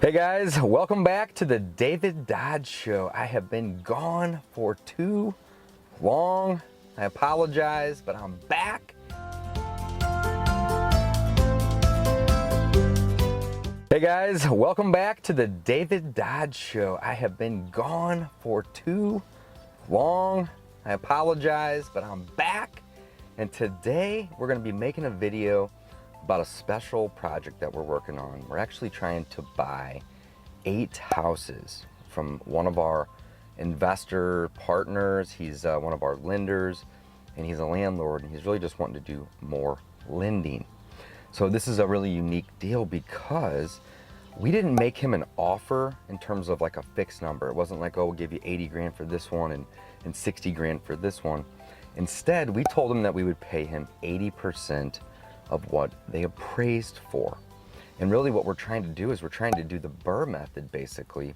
Hey guys, welcome back to the David Dodge Show. I have been gone for too long. I apologize, but I'm back. Hey guys, welcome back to the David Dodge Show. I have been gone for too long. I apologize, but I'm back. And today we're going to be making a video about a special project that we're working on. We're actually trying to buy 8 houses from one of our investor partners. He's one of our lenders, and he's a landlord, and he's really just wanting to do more lending. So this is a really unique deal because we didn't make him an offer in terms of like a fixed number. It wasn't like, oh, we'll give you 80 grand for this one and 60 grand for this one. Instead, we told him that we would pay him 80% of what they appraised for. And really what we're trying to do is we're trying to do the BRRRR method basically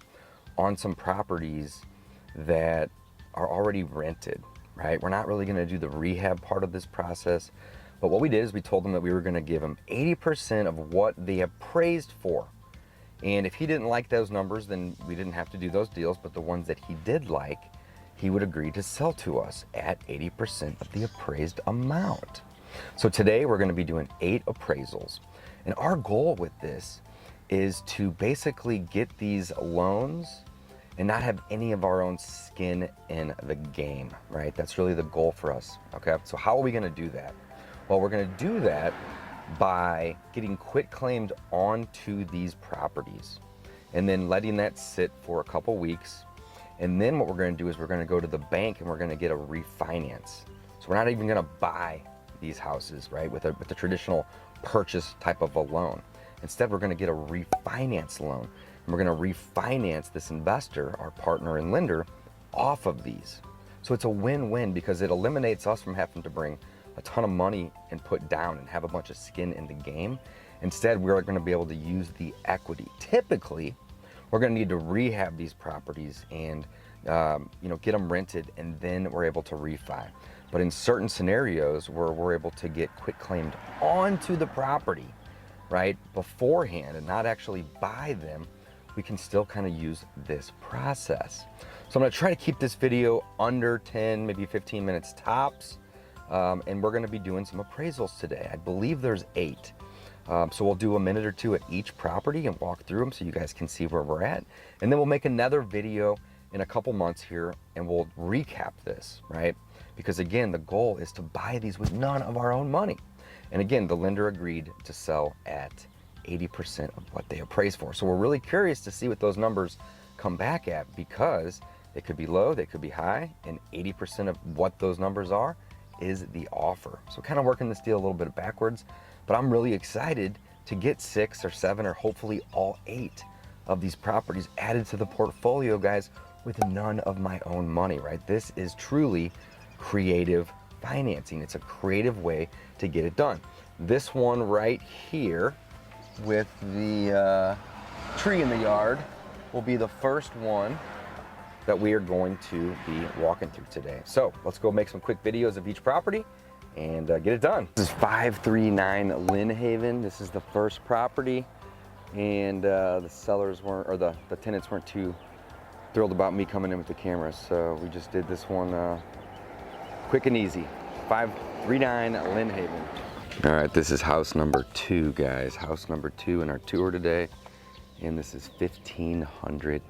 on some properties that are already rented, right? We're not really gonna do the rehab part of this process, but what we did is we told them that we were gonna give him 80% of what they appraised for. And if he didn't like those numbers, then we didn't have to do those deals, but the ones that he did like, he would agree to sell to us at 80% of the appraised amount. So today we're going to be doing 8 appraisals. And our goal with this is to basically get these loans and not have any of our own skin in the game, right? That's really the goal for us, okay? So how are we going to do that? Well, we're going to do that by getting quit claimed onto these properties and then letting that sit for a couple weeks. And then what we're going to do is we're going to go to the bank and we're going to get a refinance. So we're not even going to buy these houses, right, with the traditional purchase type of a loan. Instead, we're going to get a refinance loan, and we're going to refinance this investor, our partner and lender, off of these. So it's a win-win because it eliminates us from having to bring a ton of money and put down and have a bunch of skin in the game. Instead, we're going to be able to use the equity. Typically, we're going to need to rehab these properties and get them rented, and then we're able to refi. But in certain scenarios where we're able to get quit claimed onto the property, right, beforehand and not actually buy them, we can still kind of use this process. So I'm going to try to keep this video under 10, maybe 15 minutes tops. And we're going to be doing some appraisals today. I believe there's 8. So we'll do a minute or two at each property and walk through them so you guys can see where we're at. And then we'll make another video in a couple months here and we'll recap this, right? Because again, the goal is to buy these with none of our own money. And again, the lender agreed to sell at 80% of what they appraised for. So we're really curious to see what those numbers come back at, because they could be low, they could be high, and 80% of what those numbers are is the offer. So kind of working this deal a little bit backwards, but I'm really excited to get 6 or 7 or hopefully all 8 of these properties added to the portfolio, guys, with none of my own money, right? This is truly creative financing. It's a creative way to get it done. This one right here with the tree in the yard will be the first one that we are going to be walking through today. So let's go make some quick videos of each property and get it done. This is 539 Lynn Haven. This is the first property, and the sellers weren't, or the tenants weren't too thrilled about me coming in with the camera, so we just did this one quick and easy. 539 Lynn Haven. All right, this is house number 2, guys. House number 2 in our tour today, and this is 1500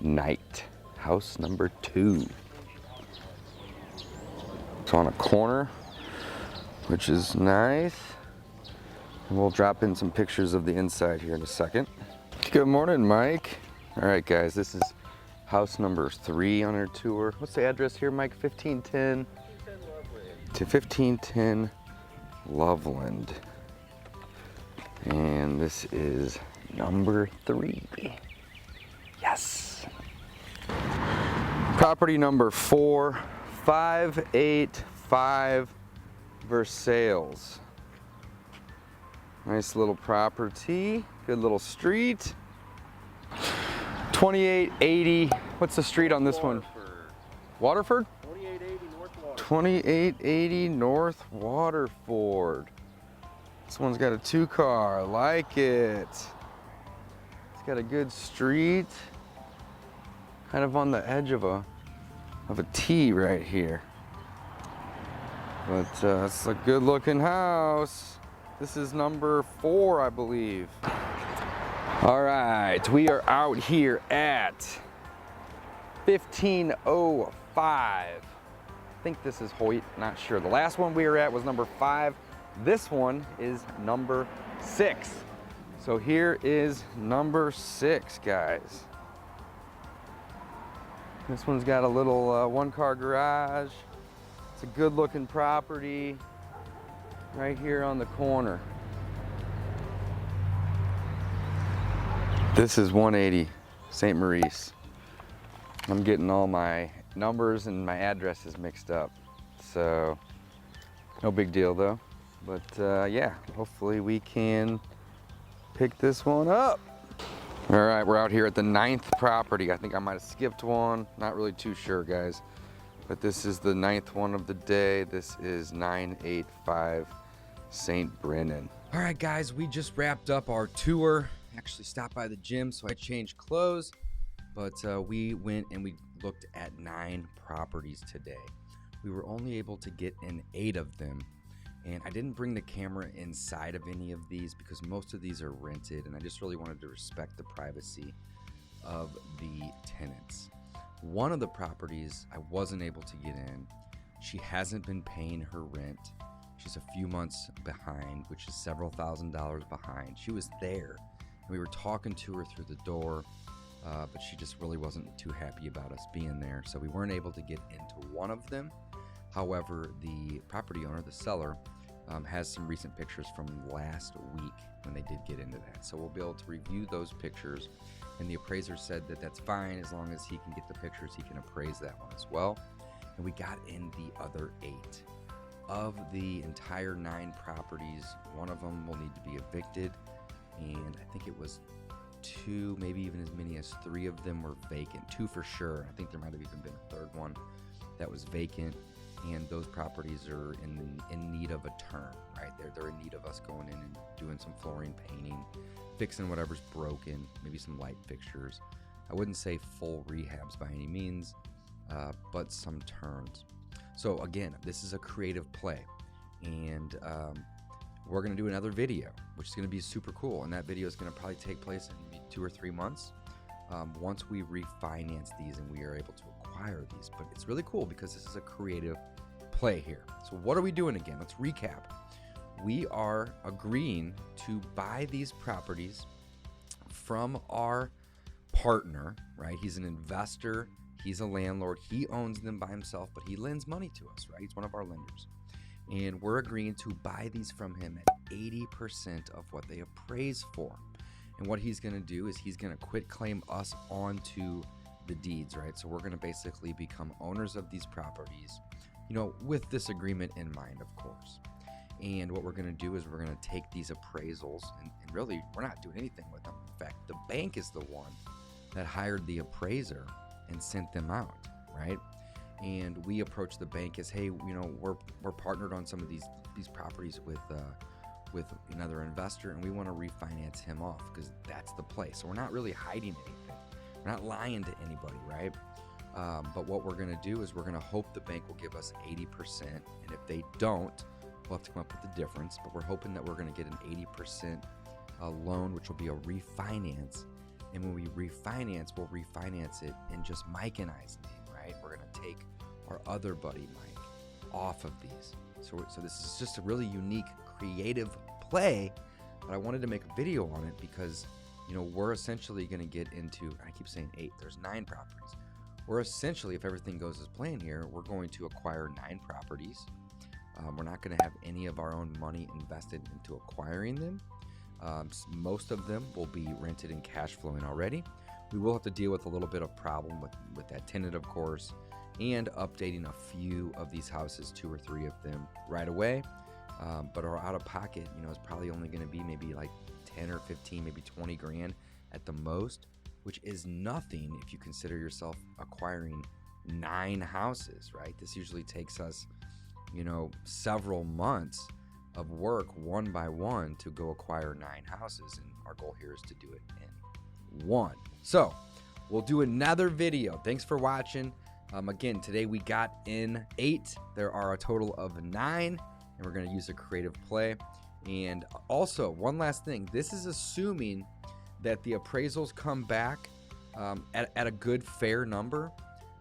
Night. House number 2. It's on a corner, which is nice. And we'll drop in some pictures of the inside here in a second. Good morning, Mike. All right, guys, this is house number 3 on our tour. What's the address here, Mike? 1510 to 1510 Loveland. And this is number 3. Yes. Property number 4, 585 Versailles. Nice little property, good little street. 2880, what's the street on this one? Waterford? 2880 North Waterford. 2880 North Waterford. This one's got a 2-car, I like it. It's got a good street, kind of on the edge of a T right here. But it's a good looking house. This is number 4, I believe. All right, we are out here at 1505. I think this is Hoyt, not sure. The last one we were at was number 5. This one is number 6. So here is number 6, guys. This one's got a little one-car garage. It's a good-looking property right here on the corner. This is 180 St. Maurice. I'm getting all my numbers and my addresses mixed up, so no big deal though. But yeah, hopefully we can pick this one up. All right, we're out here at the 9th property. I think I might have skipped one. Not really too sure, guys. But this is the 9th one of the day. This is 985 St. Brennan. All right, guys, we just wrapped up our tour. Actually stopped by the gym, so I changed clothes. But we went and we looked at 9 properties today. We were only able to get in 8 of them. And I didn't bring the camera inside of any of these because most of these are rented, and I just really wanted to respect the privacy of the tenants. One of the properties I wasn't able to get in. She hasn't been paying her rent. She's a few months behind, which is several $1,000s behind. She was there, and we were talking to her through the door, but she just really wasn't too happy about us being there, so we weren't able to get into one of them. However, the property owner, the seller, has some recent pictures from last week when they did get into that. So we'll be able to review those pictures. And the appraiser said that that's fine as long as he can get the pictures, he can appraise that one as well. And we got in the other 8. Of the entire 9 properties, one of them will need to be evicted. And I think it was 2, maybe even as many as 3 of them were vacant. 2 for sure. I think there might have even been a 3rd one that was vacant. And those properties are in need of a turn, right? They're in need of us going in and doing some flooring, painting, fixing whatever's broken, maybe some light fixtures. I wouldn't say full rehabs by any means, but some turns. So again, this is a creative play, and we're gonna do another video, which is gonna be super cool. And that video is gonna probably take place in maybe 2 or 3 months. Once we refinance these and we are able to acquire these. But it's really cool because this is a creative play here. So what are we doing again? Let's recap. We are agreeing to buy these properties from our partner, right? He's an investor, he's a landlord, he owns them by himself, but he lends money to us, right? He's one of our lenders. And we're agreeing to buy these from him at 80% of what they appraise for. And what he's going to do is he's going to quit claim us onto the deeds, right? So we're going to basically become owners of these properties, you know, with this agreement in mind, of course. And what we're going to do is we're going to take these appraisals and really we're not doing anything with them. In fact, the bank is the one that hired the appraiser and sent them out, right? And we approached the bank as, hey, you know, we're partnered on some of these properties with another investor, and we want to refinance him off because that's the play. So we're not really hiding anything. We're not lying to anybody, right? But what we're going to do is we're going to hope the bank will give us 80%. And if they don't, we'll have to come up with the difference. But we're hoping that we're going to get an 80% loan, which will be a refinance. And when we refinance, we'll refinance it in just Mike and I's name, right? We're going to take our other buddy, Mike, off of these. So this is just a really unique, creative play, but I wanted to make a video on it because, you know, we're essentially going to get into, I keep saying 8, there's 9 properties. We're essentially, if everything goes as planned here, we're going to acquire 9 properties. We're not going to have any of our own money invested into acquiring them. Most of them will be rented and cash flowing already. We will have to deal with a little bit of problem with that tenant, of course, and updating a few of these houses, 2 or 3 of them right away. But our out of pocket, you know, is probably only going to be maybe like 10 or 15, maybe 20 grand at the most, which is nothing if you consider yourself acquiring 9 houses, right? This usually takes us, you know, several months of work one by one to go acquire 9 houses. And our goal here is to do it in one. So we'll do another video. Thanks for watching. Again, today we got in 8. There are a total of 9, and we're going to use a creative play. And also, one last thing. This is assuming that the appraisals come back at a good, fair number.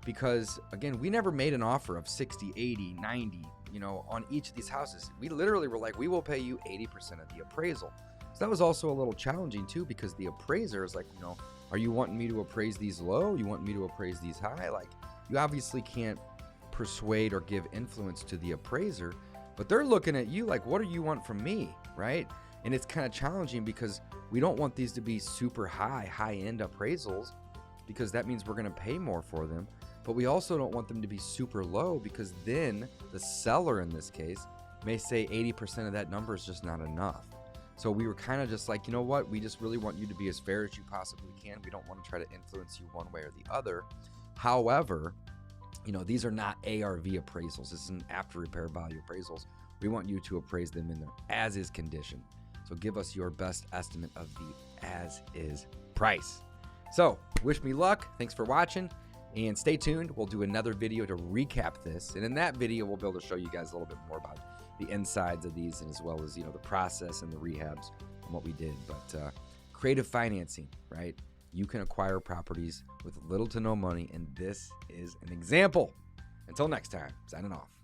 Because, again, we never made an offer of 60, 80, 90, on each of these houses. We literally were like, we will pay you 80% of the appraisal. So that was also a little challenging, too, because the appraiser is like, are you wanting me to appraise these low? You want me to appraise these high? Like, you obviously can't persuade or give influence to the appraiser, but they're looking at you like, what do you want from me, right? And it's kind of challenging because we don't want these to be super high-end appraisals, because that means we're going to pay more for them. But we also don't want them to be super low, because then the seller in this case may say 80% of that number is just not enough. So we were kind of just like, you know what? We just really want you to be as fair as you possibly can. We don't want to try to influence you one way or the other. However, these are not ARV appraisals. This isn't after repair value appraisals. We want you to appraise them in their as-is condition. So give us your best estimate of the as-is price. So wish me luck. Thanks for watching. And stay tuned. We'll do another video to recap this. And in that video, we'll be able to show you guys a little bit more about the insides of these, and as well as, the process and the rehabs and what we did. But creative financing, right? You can acquire properties with little to no money, and this is an example. Until next time, signing off.